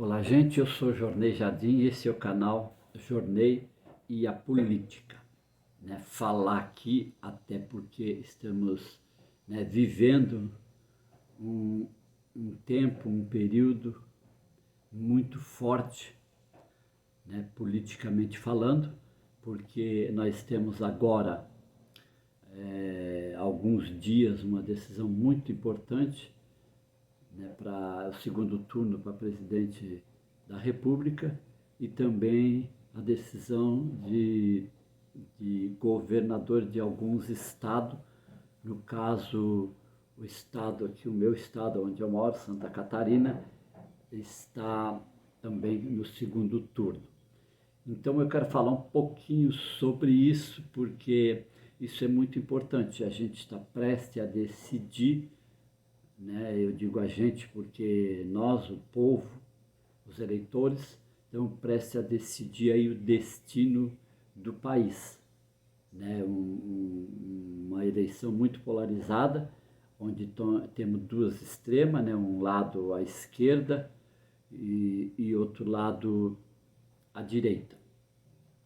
Olá, gente, eu sou Jornei Jardim e esse é o canal Jornei e a Política. Falar aqui, até porque estamos vivendo um, um tempo, um período muito forte, politicamente falando, porque nós temos agora, alguns dias, uma decisão muito importante para o segundo turno para presidente da República e também a decisão de governador de alguns estados, no caso o estado aqui, o meu estado onde eu moro, Santa Catarina, está também no segundo turno. Então eu quero falar um pouquinho sobre isso, porque isso é muito importante. A gente está prestes a decidir, eu digo a gente porque nós, o povo, os eleitores, estamos prestes a decidir aí o destino do país. Uma eleição muito polarizada, onde temos duas extremas, um lado à esquerda e outro lado à direita.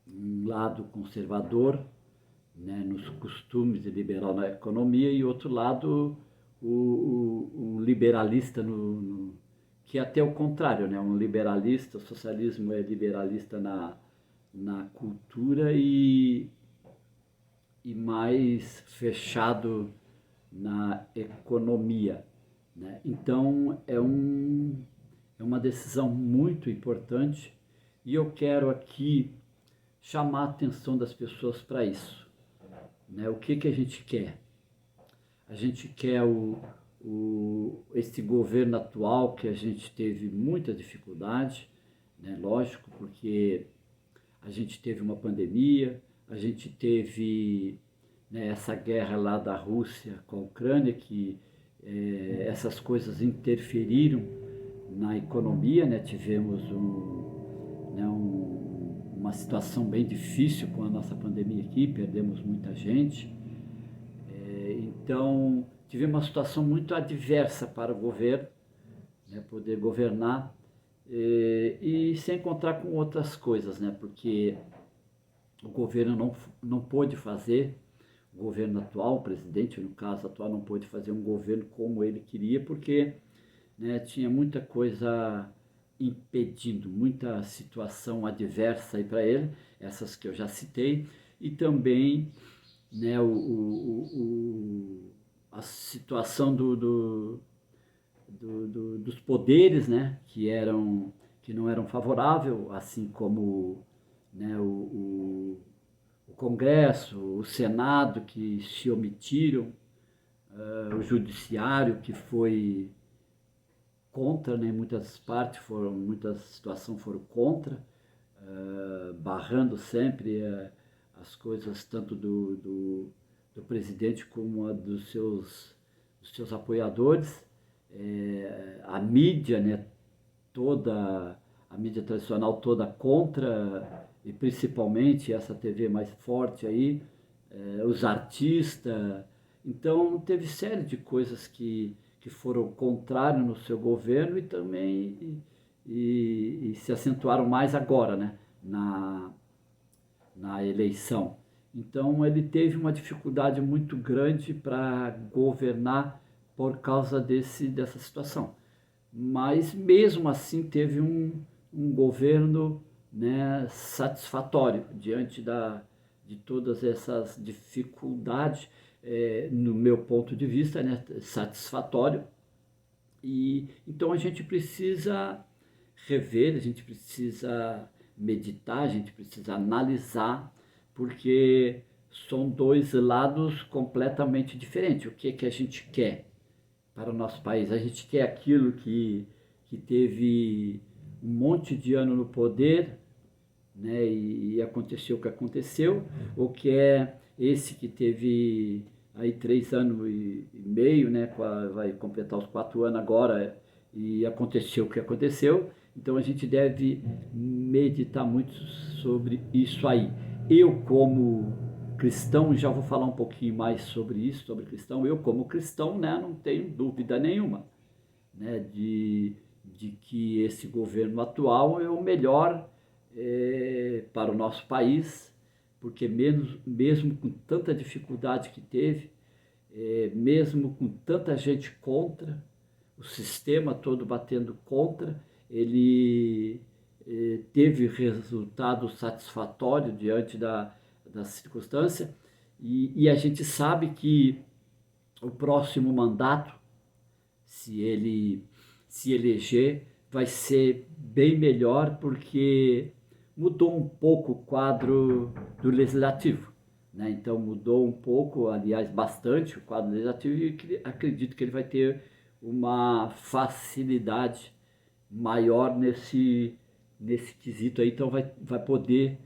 Um lado conservador, nos costumes e liberal na economia, e outro lado o liberalista, que é até o contrário, um liberalista, o socialismo é liberalista na cultura e mais fechado na economia. Então é uma decisão muito importante e eu quero aqui chamar a atenção das pessoas para isso. O que a gente quer? A gente quer este governo atual, que a gente teve muita dificuldade, lógico, porque a gente teve uma pandemia, a gente teve essa guerra lá da Rússia com a Ucrânia, que essas coisas interferiram na economia, tivemos uma situação bem difícil com a nossa pandemia aqui, perdemos muita gente. Então, tivemos uma situação muito adversa para o governo, poder governar, e sem contar com outras coisas, porque o governo não pôde fazer, o governo atual, o presidente, no caso atual, não pôde fazer um governo como ele queria, porque tinha muita coisa impedindo, muita situação adversa aí para ele, essas que eu já citei, e também a situação dos poderes, que não eram favoráveis, assim como o Congresso, o Senado, que se omitiram, o Judiciário, que foi contra, em muitas partes, muitas situações foram contra, barrando sempre as coisas tanto do presidente como dos seus apoiadores. A mídia, toda a mídia tradicional toda contra, e principalmente essa TV mais forte aí, os artistas. Então teve série de coisas que foram contrárias no seu governo e também e se acentuaram mais agora, na eleição. Então ele teve uma dificuldade muito grande para governar por causa dessa situação. Mas mesmo assim teve um governo satisfatório diante de todas essas dificuldades, no meu ponto de vista, satisfatório. E então a gente precisa rever, a gente precisa meditar, a gente precisa analisar, porque são dois lados completamente diferentes. O que a gente quer para o nosso país? A gente quer aquilo que teve um monte de ano no poder, e aconteceu o que aconteceu, ou que é esse que teve aí 3 anos e meio, vai completar os 4 anos agora, e aconteceu o que aconteceu. Então a gente deve meditar muito sobre isso aí. Eu, como cristão, já vou falar um pouquinho mais sobre isso, sobre cristão. Eu, como cristão, não tenho dúvida nenhuma, de de que esse governo atual é o melhor para o nosso país, porque mesmo com tanta dificuldade que teve, mesmo com tanta gente contra, o sistema todo batendo contra, ele teve resultado satisfatório diante da circunstância, e a gente sabe que o próximo mandato, se ele se eleger, vai ser bem melhor, porque mudou um pouco o quadro do legislativo, né? Então mudou um pouco, aliás, bastante o quadro legislativo, e acredito que ele vai ter uma facilidade maior nesse quesito aí, então vai poder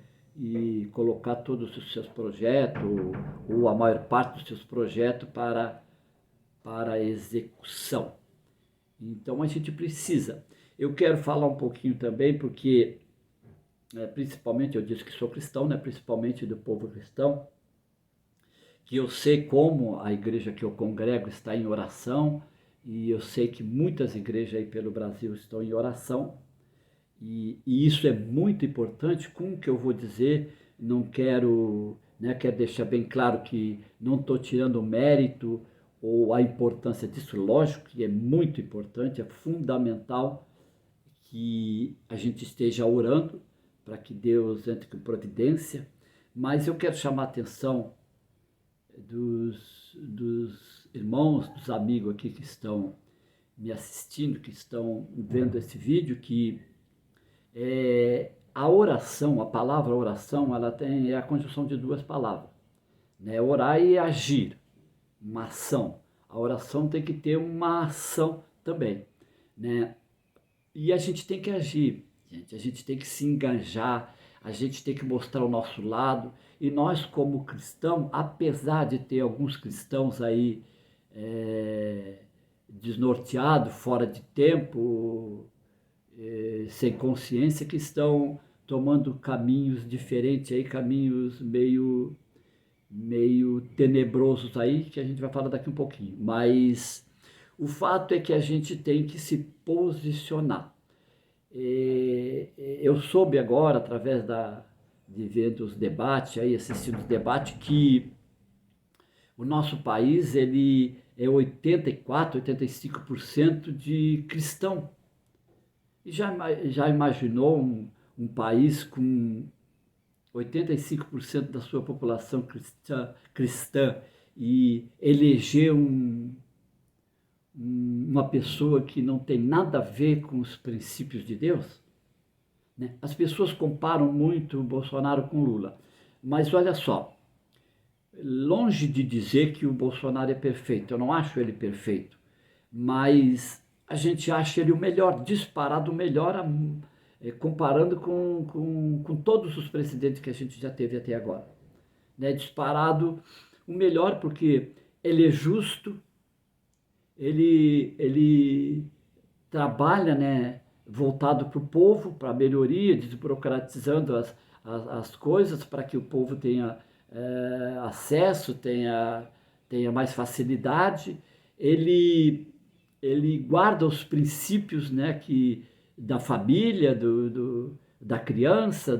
colocar todos os seus projetos, ou a maior parte dos seus projetos para execução. Então a gente precisa. Eu quero falar um pouquinho também, porque principalmente eu disse que sou cristão, né? Principalmente do povo cristão, que eu sei como a igreja que eu congrego está em oração, e eu sei que muitas igrejas aí pelo Brasil estão em oração, e isso é muito importante. Com o que eu vou dizer, não quero, né, quero deixar bem claro que não estou tirando o mérito ou a importância disso. Lógico que é muito importante, é fundamental que a gente esteja orando para que Deus entre com providência, mas eu quero chamar a atenção dos irmãos, dos amigos aqui que estão me assistindo, que estão vendo esse vídeo, que a oração, a palavra oração, ela é a conjunção de duas palavras, né? Orar e agir, uma ação. A oração tem que ter uma ação também, né? E a gente tem que agir, gente. A gente tem que se engajar, a gente tem que mostrar o nosso lado. E nós, como cristãos, apesar de ter alguns cristãos aí desnorteados, fora de tempo, sem consciência, que estão tomando caminhos diferentes aí, caminhos meio tenebrosos aí, que a gente vai falar daqui um pouquinho. Mas o fato é que a gente tem que se posicionar. Eu soube agora, através de ver os debates, aí, assistindo os debates, que o nosso país ele é 84, 85% de cristão. E já imaginou um país com 85% da sua população cristã e eleger uma pessoa que não tem nada a ver com os princípios de Deus? Né? As pessoas comparam muito o Bolsonaro com o Lula, mas olha só, longe de dizer que o Bolsonaro é perfeito, eu não acho ele perfeito, mas a gente acha ele o melhor, disparado o melhor, comparando com todos os presidentes que a gente já teve até agora. Né? Disparado o melhor, porque ele é justo, ele trabalha, né, voltado para o povo, para a melhoria, desburocratizando as coisas para que o povo tenha acesso, tenha mais facilidade. Ele guarda os princípios, né, da família, da criança,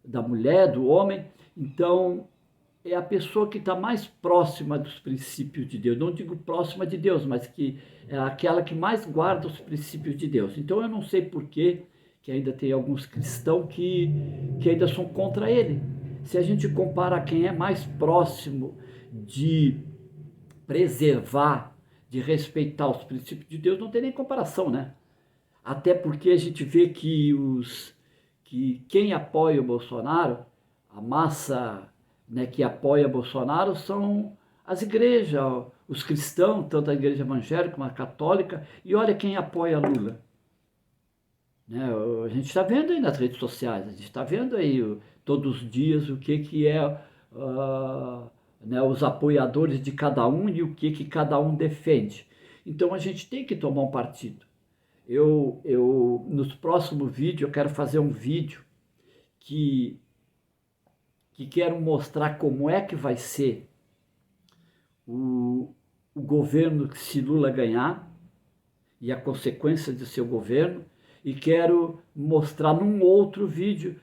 da mulher, do homem. Então, é a pessoa que está mais próxima dos princípios de Deus. Não digo próxima de Deus, mas que é aquela que mais guarda os princípios de Deus. Então eu não sei por que ainda tem alguns cristãos que ainda são contra ele. Se a gente compara quem é mais próximo de preservar, de respeitar os princípios de Deus, não tem nem comparação, né? Até porque a gente vê que quem apoia o Bolsonaro, a massa, né, que apoia Bolsonaro, são as igrejas, os cristãos, tanto a igreja evangélica como a católica, e olha quem apoia Lula. Né, a gente está vendo aí nas redes sociais, a gente está vendo aí todos os dias o que é né, os apoiadores de cada um e o que cada um defende. Então a gente tem que tomar um partido. Nos próximos vídeos, eu quero fazer um vídeo que quero mostrar como é que vai ser o governo se Lula ganhar, e a consequência de seu governo, e quero mostrar num outro vídeo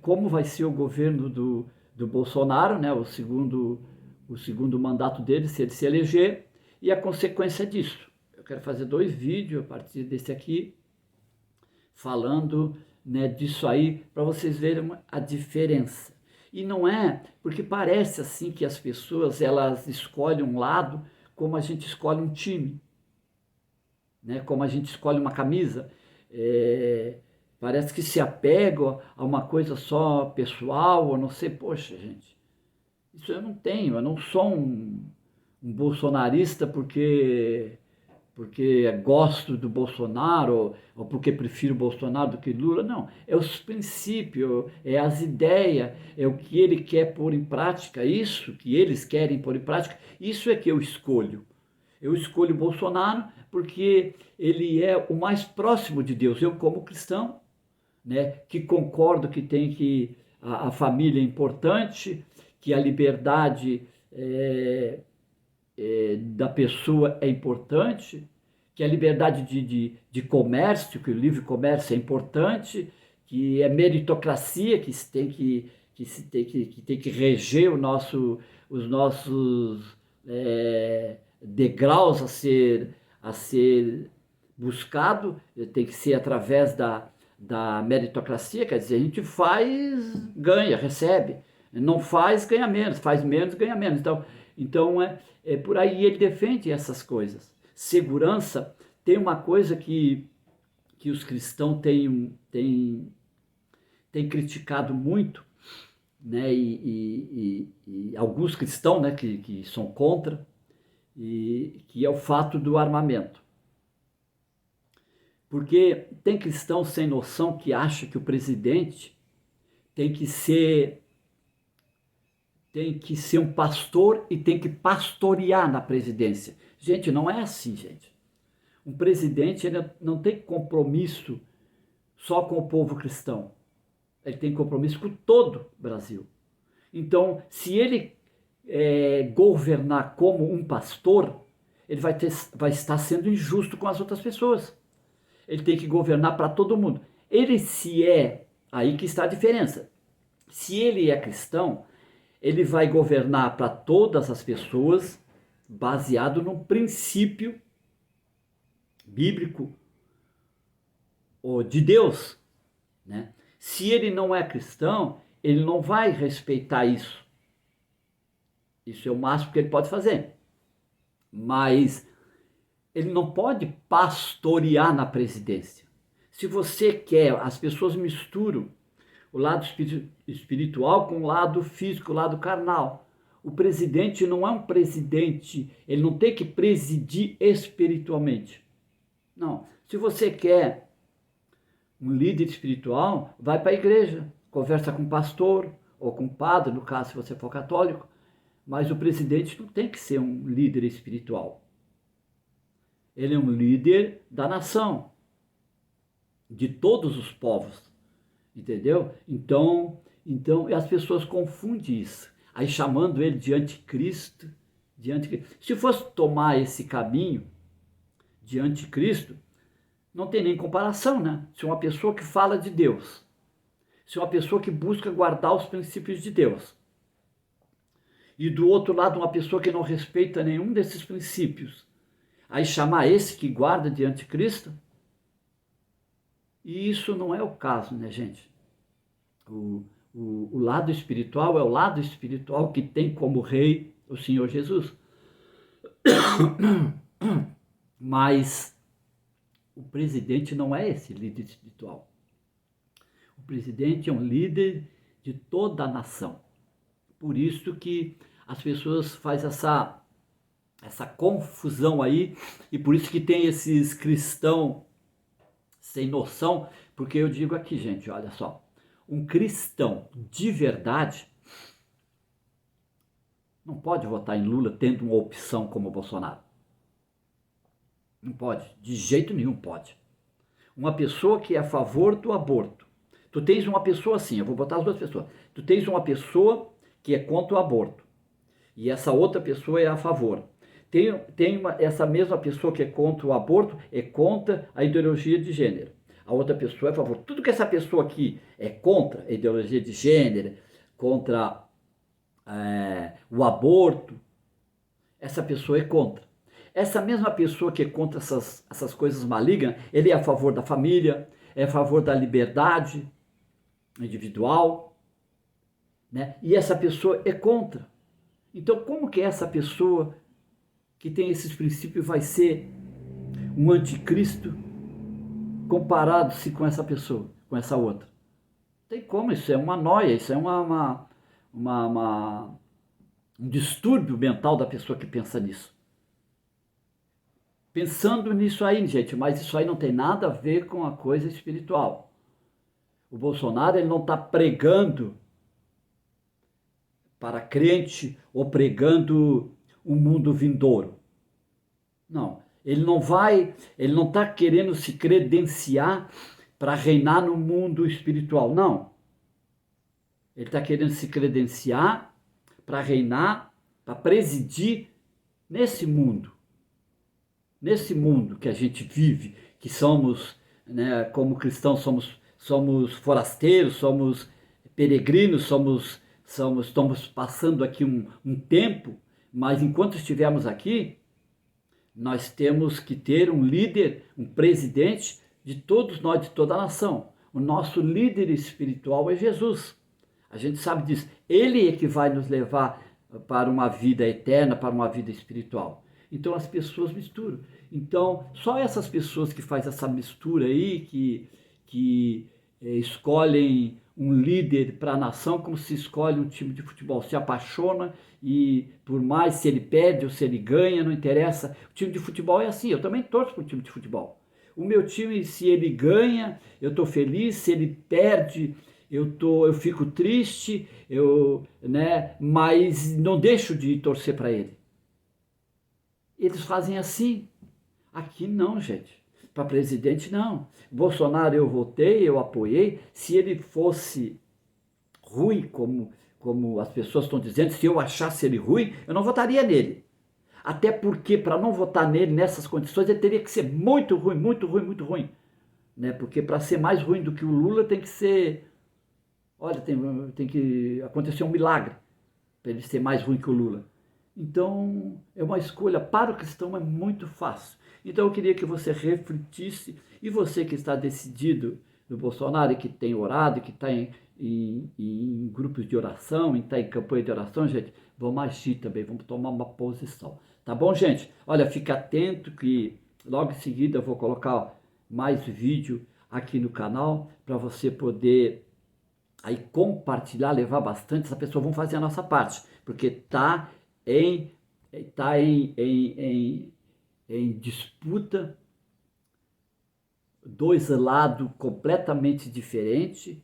como vai ser o governo do Bolsonaro, né, o segundo mandato dele, se ele se eleger, e a consequência disso. Eu quero fazer 2 vídeos a partir desse aqui, falando, né, disso aí, para vocês verem a diferença. E não é porque parece assim que as pessoas elas escolhem um lado como a gente escolhe um time, né? Como a gente escolhe uma camisa. Parece que se apegam a uma coisa só pessoal, ou não sei, poxa, gente, isso eu não tenho, eu não sou um bolsonarista porque gosto do Bolsonaro ou porque prefiro Bolsonaro do que Lula, não. É os princípios, é as ideias, é o que ele quer pôr em prática, isso que eles querem pôr em prática, isso é que eu escolho. Eu escolho Bolsonaro porque ele é o mais próximo de Deus. Eu, como cristão, né, que concordo que a família é importante, que a liberdade da pessoa é importante, que a liberdade de comércio, que o livre comércio é importante, que é meritocracia que tem que reger os nossos degraus a ser buscado, tem que ser através da meritocracia, quer dizer, a gente faz, ganha, recebe, não faz, ganha menos, faz menos, ganha menos. Então por aí ele defende essas coisas. Segurança tem uma coisa que os cristãos têm criticado muito, né? E alguns cristãos, né, que são contra, que é o fato do armamento. Porque tem cristão sem noção que acha que o presidente tem que ser um pastor e tem que pastorear na presidência. Gente, não é assim, gente. Um presidente ele não tem compromisso só com o povo cristão. Ele tem compromisso com todo o Brasil. Então, se ele governar como um pastor, ele vai estar sendo injusto com as outras pessoas. Ele tem que governar para todo mundo. Aí que está a diferença. Se ele é cristão, ele vai governar para todas as pessoas, baseado num princípio bíblico ou de Deus, né? Se ele não é cristão, ele não vai respeitar isso. Isso é o máximo que ele pode fazer. Mas ele não pode pastorear na presidência. Se você quer, as pessoas misturam o lado espiritual com o lado físico, o lado carnal. O presidente não é um presidente, ele não tem que presidir espiritualmente. Não. Se você quer um líder espiritual, vai para a igreja, conversa com o pastor ou com o padre, no caso, se você for católico, mas o presidente não tem que ser um líder espiritual. Ele é um líder da nação, de todos os povos, entendeu? Então as pessoas confundem isso, aí chamando ele de anticristo, Se fosse tomar esse caminho de anticristo, não tem nem comparação, né? Se uma pessoa que fala de Deus, se uma pessoa que busca guardar os princípios de Deus, e do outro lado uma pessoa que não respeita nenhum desses princípios, aí chamar esse que guarda de anticristo, e isso não é o caso, né, gente? O lado espiritual é o lado espiritual que tem como rei o Senhor Jesus. Mas o presidente não é esse líder espiritual. O presidente é um líder de toda a nação. Por isso que as pessoas fazem essa confusão aí, e por isso que tem esses cristãos sem noção, porque eu digo aqui, gente, olha só, um cristão de verdade não pode votar em Lula tendo uma opção como o Bolsonaro. Não pode, de jeito nenhum pode. Uma pessoa que é a favor do aborto. Tu tens uma pessoa assim, eu vou botar as duas pessoas. Tu tens uma pessoa que é contra o aborto. E essa outra pessoa é a favor. essa mesma pessoa que é contra o aborto é contra a ideologia de gênero. A outra pessoa é a favor. Tudo que essa pessoa aqui é contra a ideologia de gênero, contra o aborto, essa pessoa é contra. Essa mesma pessoa que é contra essas coisas malignas, ele é a favor da família, é a favor da liberdade individual, né? E essa pessoa é contra. Então, como que essa pessoa que tem esses princípios vai ser um anticristo comparado-se com essa pessoa, com essa outra? Não tem como, isso é uma noia, isso é um distúrbio mental da pessoa que pensa nisso. Pensando nisso aí, gente, mas isso aí não tem nada a ver com a coisa espiritual. O Bolsonaro, ele não está pregando para crente ou pregando um mundo vindouro. Não, ele não está querendo se credenciar para reinar no mundo espiritual, não. Ele está querendo se credenciar para reinar, para presidir nesse mundo que a gente vive, que somos, né, como cristãos, somos forasteiros, somos peregrinos, estamos passando aqui um tempo, mas enquanto estivermos aqui, nós temos que ter um líder, um presidente de todos nós, de toda a nação. O nosso líder espiritual é Jesus. A gente sabe disso. Ele é que vai nos levar para uma vida eterna, para uma vida espiritual. Então as pessoas misturam. Então, só essas pessoas que fazem essa mistura aí, que escolhem um líder para a nação como se escolhe um time de futebol, se apaixona e por mais se ele perde ou se ele ganha, não interessa. O time de futebol é assim, eu também torço para o time de futebol. O meu time, se ele ganha, eu estou feliz, se ele perde, eu fico triste, né, mas não deixo de torcer para ele. Eles fazem assim. Aqui não, gente. Para presidente, não. Bolsonaro eu votei, eu apoiei. Se ele fosse ruim, como as pessoas estão dizendo, se eu achasse ele ruim, eu não votaria nele. Até porque, para não votar nele nessas condições, ele teria que ser muito ruim, muito ruim, muito ruim. Né? Porque para ser mais ruim do que o Lula tem que ser... Olha, tem que acontecer um milagre para ele ser mais ruim que o Lula. Então, é uma escolha para o cristão, é muito fácil. Então, eu queria que você refletisse, e você que está decidido no Bolsonaro, e que tem orado, e que está em grupos de oração, e está em campanha de oração, gente, vamos agir também, vamos tomar uma posição. Tá bom, gente? Olha, fica atento que logo em seguida eu vou colocar mais vídeo aqui no canal, para você poder aí compartilhar, levar bastante, essa pessoa vão fazer a nossa parte, porque está em disputa, dois lados completamente diferentes,